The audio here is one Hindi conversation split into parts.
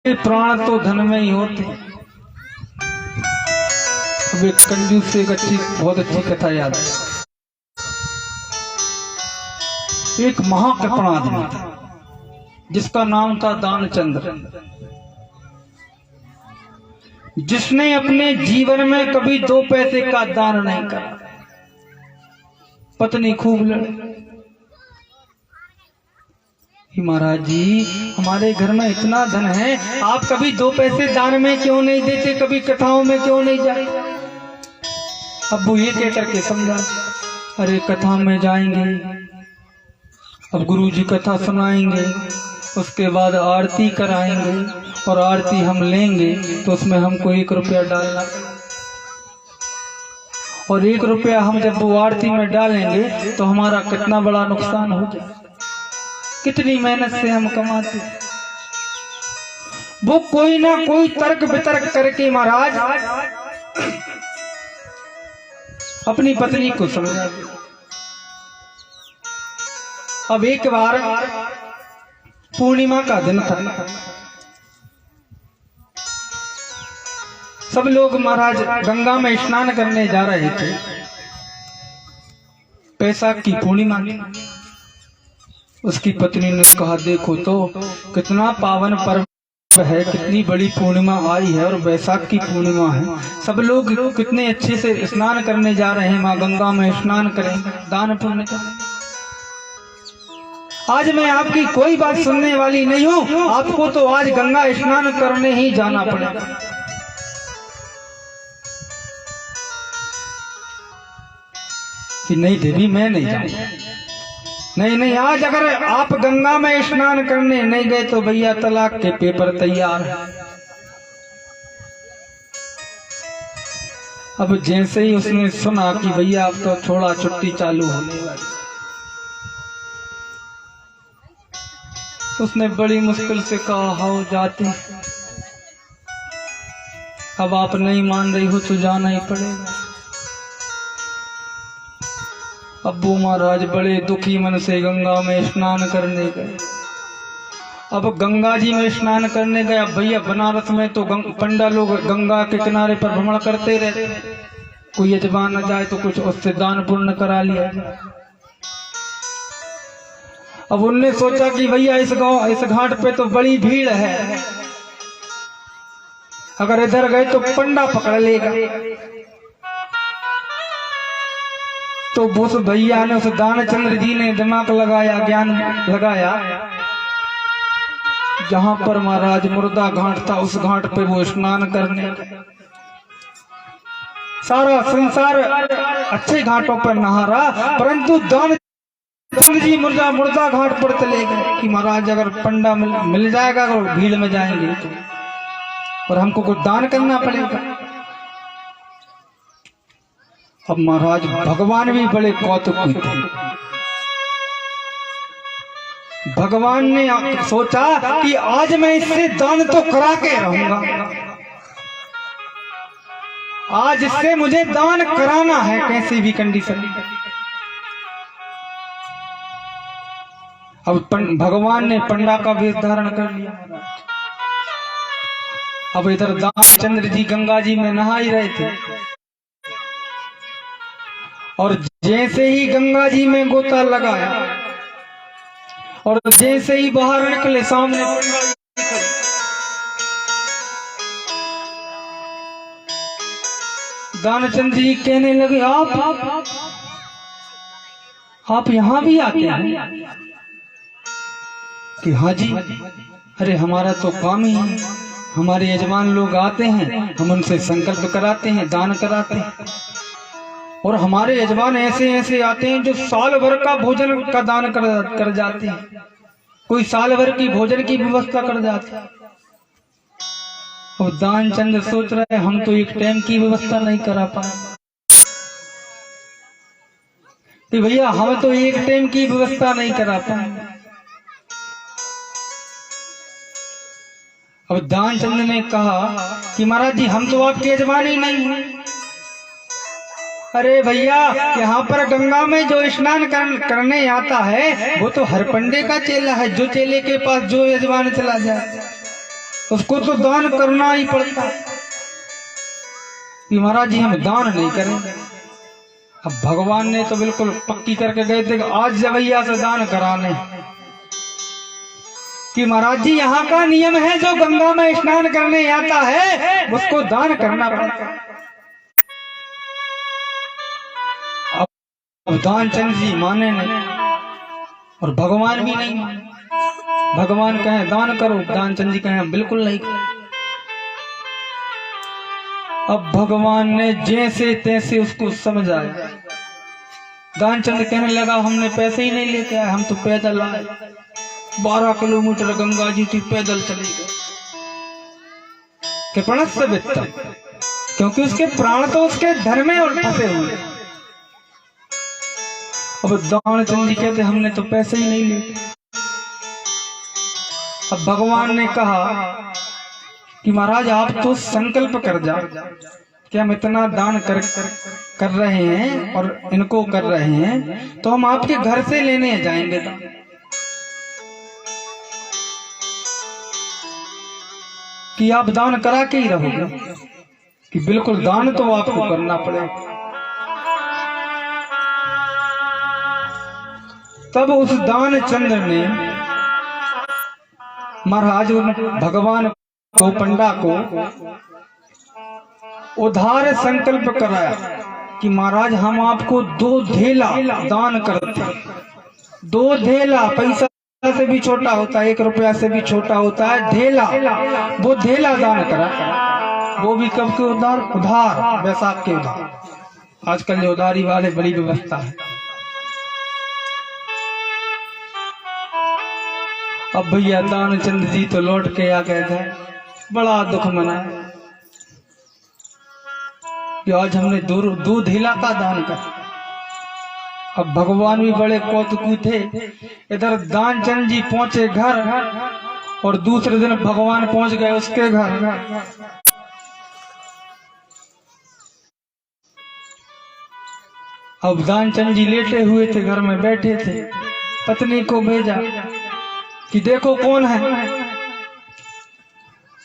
प्राण तो धन में ही होते। अब एक कंजूस से एक बहुत अच्छी कथा याद है। एक महाकृपण आदमी था जिसका नाम था दानचंद्र, जिसने अपने जीवन में कभी 2 पैसे का दान नहीं करा। पत्नी खूब लड़े, महाराज जी हमारे घर में इतना धन है, आप कभी 2 पैसे दान में क्यों नहीं देते, कभी कथाओं में क्यों नहीं जाते। अब वो ये कह करके समझा, अरे कथा में जाएंगे, अब गुरुजी कथा सुनाएंगे, उसके बाद आरती कराएंगे और आरती हम लेंगे तो उसमें हमको 1 रुपया डालना, और 1 रुपया हम जब वो आरती में डालेंगे तो हमारा कितना बड़ा नुकसान हो जाए, कितनी मेहनत से हम कमाते। वो कोई ना कोई तर्क वितर्क करके महाराज अपनी पत्नी को समझा दिया। अब एक बार पूर्णिमा का दिन था, सब लोग महाराज गंगा में स्नान करने जा रहे थे। बैसाख की पूर्णिमा, उसकी पत्नी ने कहा देखो तो कितना पावन पर्व है, कितनी बड़ी पूर्णिमा आई है और बैसाख की पूर्णिमा है, सब लोग कितने अच्छे से स्नान करने जा रहे हैं, माँ गंगा में स्नान करें, दान पुण्य करें। आज मैं आपकी कोई बात सुनने वाली नहीं हूँ, आपको तो आज गंगा स्नान करने ही जाना पड़ेगा। कि नहीं देवी मैं नहीं जाऊंगा, नहीं आज अगर आप गंगा में स्नान करने नहीं गए तो भैया तलाक के पेपर तैयार है। अब जैसे ही उसने सुना कि भैया अब तो छोड़ा छुट्टी चालू होने वाली, उसने बड़ी मुश्किल से कहा हो जाते, अब आप नहीं मान रही हो तो जाना ही पड़ेगा। अब्बू महाराज बड़े दुखी मन से गंगा में स्नान करने गए। अब गंगा जी में स्नान करने गया, भैया बनारस में तो पंडा लोग गंगा के किनारे पर भ्रमण करते रहते, कोई यजमान न जाए तो कुछ उससे दान पुण्य करा लिया। अब उनने सोचा कि भैया इस घाट पे तो बड़ी भीड़ है, अगर इधर गए तो पंडा पकड़ लेगा। तो उस भैया ने, उस दानचंद्र जी ने दिमाग लगाया, ज्ञान लगाया, जहां पर महाराज मुर्दा घाट था उस घाट पे वो स्नान करने। सारा संसार अच्छे घाटों पर नहा रहा, परंतु दानचंद्र जी मुर्दा घाट पर चले गए कि महाराज अगर पंडा मिल जाएगा तो भीड़ में जाएंगे तो, और हमको कुछ दान करना पड़ेगा। अब महाराज भगवान भी बड़े कौतुकी थे। भगवान ने सोचा कि आज मैं इससे दान तो करा के रहूंगा, आज इससे मुझे दान कराना है कैसी भी कंडीशन। अब भगवान ने पंडा का वेश धारण कर लिया। अब इधर दानचंद्र जी गंगा जी में नहा ही रहे थे, और जैसे ही गंगा जी में गोता लगाया और जैसे ही बाहर निकले, सामने दानचंद्र जी कहने लगे आप यहाँ भी आते हैं? कि हाँ जी, अरे हमारा तो काम ही है, हमारे यजमान लोग आते हैं, हम उनसे संकल्प कराते हैं, दान कराते हैं, और हमारे यजमान ऐसे आते हैं जो साल भर का भोजन का दान कर जाते हैं, कोई साल भर की भोजन की व्यवस्था कर जाते हैं। और दानचंद्र सोच रहे हैं हम तो एक टाइम की व्यवस्था नहीं करा पाए, तो भैया हम तो एक टाइम की व्यवस्था नहीं करा पाए। अब दानचंद्र ने कहा कि महाराज जी हम तो आपके यजमान ही नहीं हैं। अरे भैया यहाँ पर गंगा में जो स्नान करने आता है वो तो हर पंडे का चेला है, जो चेले के पास जो यजमान चला जाए, उसको तो दान करना ही पड़ता कि महाराज जी हम दान नहीं करेंगे। अब भगवान ने तो बिल्कुल पक्की करके गए थे कि आज जवैया से दान कराने कि महाराज जी यहाँ का नियम है जो गंगा में स्नान करने आता है उसको दान करना पड़ता। अब दानचंद जी माने नहीं और भगवान भी नहीं माने। भगवान कहे दान करो, दानचंद जी कहे हम बिल्कुल नहीं करें। अब भगवान ने जैसे तैसे उसको समझाया। दानचंद कहने लगा हमने पैसे ही नहीं लेके आए, हम तो पैदल आए, 12 किलोमीटर गंगा जी थी, पैदल चले गए। कृपण से वित्तम, क्योंकि उसके प्राण तो उसके धन में और फंसे हुए। अब दानचंद जी कहते हमने तो पैसे ही नहीं लिए। अब भगवान ने कहा कि महाराज आप तो संकल्प कर जाओ कि हम इतना दान कर रहे हैं और इनको कर रहे हैं तो हम आपके घर से लेने जाएंगे दान। कि आप दान करा के ही रहोगे कि बिल्कुल दान तो आपको करना पड़ेगा। तब उस दानचंद ने महाराज भगवान को पंडा को उधार संकल्प कराया कि महाराज हम आपको 2 धेला दान करते। 2 धेला, पैसा से भी छोटा होता है, 1 रुपया से भी छोटा होता है, धेला, वो धेला दान करा। वो भी कब के उधार? उधार, बैसाख के उधार। आजकल जो उधारी वाले बड़ी व्यवस्था है। अब भैया दानचंद जी तो लौट के आ गए थे, बड़ा दुख मना कि आज हमने 2 धेला का दान कर। अब भगवान भी बड़े कौतुकी थे। इधर दानचंद जी पहुंचे घर और दूसरे दिन भगवान पहुंच गए उसके घर। अब दानचंद जी लेटे हुए थे, घर में बैठे थे। पत्नी को भेजा कि देखो कौन है।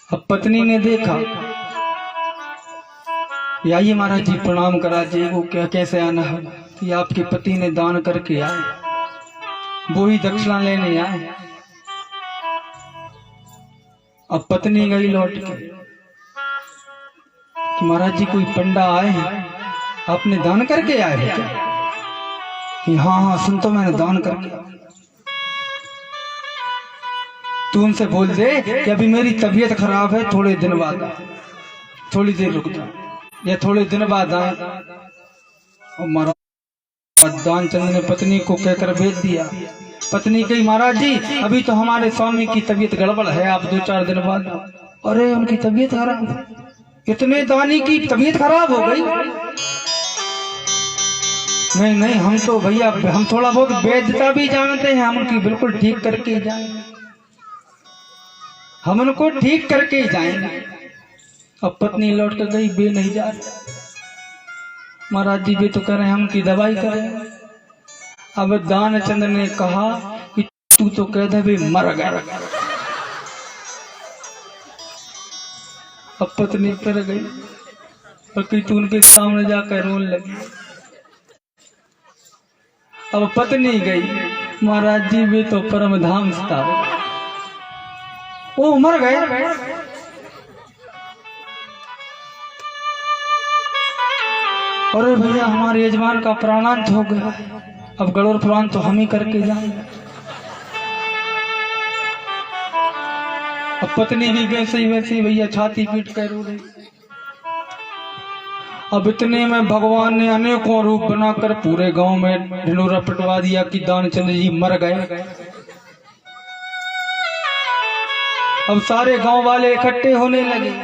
अब पत्नी ने देखा, आइए महाराज जी प्रणाम करा जी, वो क्या कैसे आना है कि आपके पति ने दान करके आए, वो ही दक्षिणा लेने आए। अब पत्नी गई लौट के कि महाराज जी कोई पंडा आए हैं, आपने दान करके आए हैं क्या? कि हाँ हाँ सुन तो मैंने दान करके। तू उनसे बोल दे कि अभी मेरी तबीयत खराब है, थोड़े दिन बाद, थोड़ी देर रुक जा, या थोड़े दिन बाद आए। और महाराज दानचंद ने पत्नी को कहकर भेज दिया। पत्नी कही महाराज जी अभी तो हमारे स्वामी की तबीयत गड़बड़ है, आप 2-4 दिन बाद। अरे उनकी तबीयत खराब? इतने दानी की तबीयत खराब हो गई? नहीं नहीं, हम तो भैया हम थोड़ा बहुत वैद्यता भी जानते हैं, हम उनकी बिल्कुल ठीक करके जाएंगे, हम उनको ठीक करके ही जाएंगे। अब पत्नी लौट कर गई, बे नहीं जा रही। महाराज जी भी तो कह रहे हैं हम उनकी दवाई करें। अब दानचंद ने कहा कि तू तो कह दे भी मर गया। अब पत्नी फिर गई और कि तू उनके सामने जाकर रोने लगी। अब पत्नी गई, महाराज जी भी तो परम धाम था, वो मर गए। अरे भैया हमारे यजमान का प्राणांत हो गया, अब गरुड़ पुराण तो हम ही करके जाएंगे। अब पत्नी भी वैसे ही भैया छाती पीट कर रो रही। अब इतने में भगवान ने अनेकों रूप बनाकर पूरे गांव में ढिंढोरा पिटवा दिया कि दानचंद जी मर गए। अब सारे गांव वाले इकट्ठे होने लगे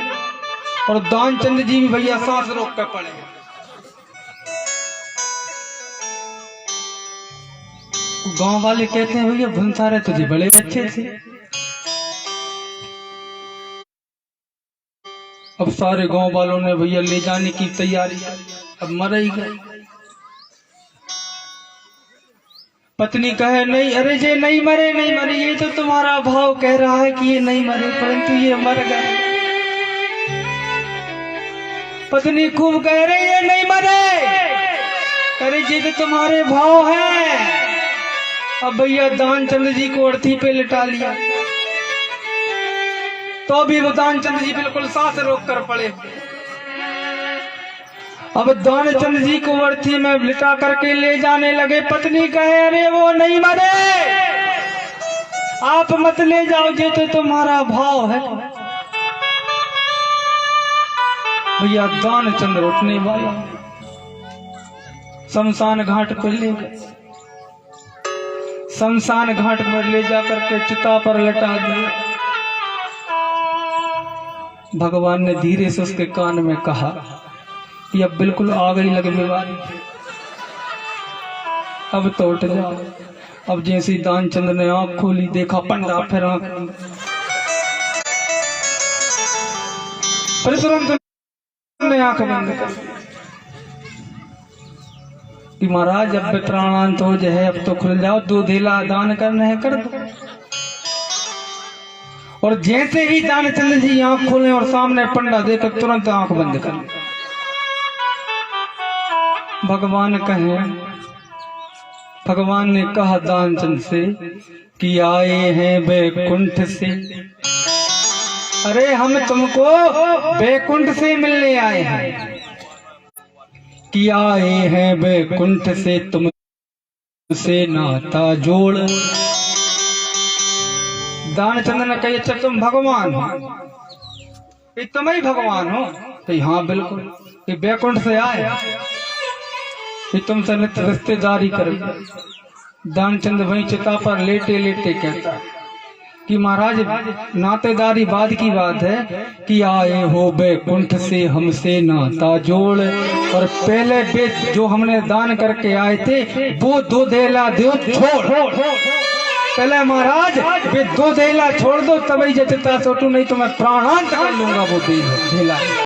और दानचंद जी भी भैया सांस रोक कर पड़े। गांव वाले कहते हैं भैया भंसारे तुझे बड़े अच्छे थे। अब सारे गांव वालों ने भैया ले जाने की तैयारी, अब मर ही गए। पत्नी कहे नहीं, अरे ये नहीं मरे, नहीं मरे, ये तो तुम्हारा भाव कह रहा है कि ये नहीं मरे, परंतु ये मर गए। पत्नी खूब कह रही है नहीं मरे, अरे ये तो तुम्हारे भाव है। अब भैया दानचंद जी को अर्थी पे लिटा लिया, तो भी वो दानचंद जी बिल्कुल सांस रोक कर पड़े। अब दानचंद जी को अर्थी में लिटा करके ले जाने लगे। पत्नी कहे अरे वो नहीं मरे, आप मत ले जाओ, ये तो तुम्हारा भाव है। भैया दानचंद उठने वाला शमशान घाट पर ले गए। शमशान घाट पर ले जाकर के चिता पर लटा दिया। भगवान ने धीरे से उसके कान में कहा कि अब बिल्कुल आ गई लगने वाली, अब तो उठ जाओ। अब जैसे दानचंद ने आंख खोली, देखा पंडा, फिर आंख तुरंत ने आंख बंद कर कि महाराज अब प्राणांत हो जाए, अब तो खुल जाओ, 2 धेला दान करना है कर दो। और जैसे ही दानचंद जी आंख खोले और सामने पंडा देखकर तुरंत आंख बंद कर। भगवान ने कहा दानचंद से कि आए हैं बैकुंठ से, अरे हम तुमको बैकुंठ से मिलने आए हैं, कि आए हैं बैकुंठ से तुमसे नाता जोड़। दानचंद ने कहा अच्छा तुम भगवान हो, तुम ही भगवान हो? तो हाँ बिल्कुल, ये बैकुंठ से आए, ये तुमसे नित्य रिश्तेदारी करेगा। दानचंद वहीं चिता पर लेटे लेटे कहता कि महाराज नातेदारी बाद की बात है, कि आए हो बैकुंठ से हमसे नाता जोड़, और पहले बेच जो हमने दान करके आए थे वो 2 धेला दो छोड़। पहले महाराज वे 2 धेला छोड़ दो, तभी चिता सोटू, नहीं तो मैं प्राणांत कर लूंगा वो धेला।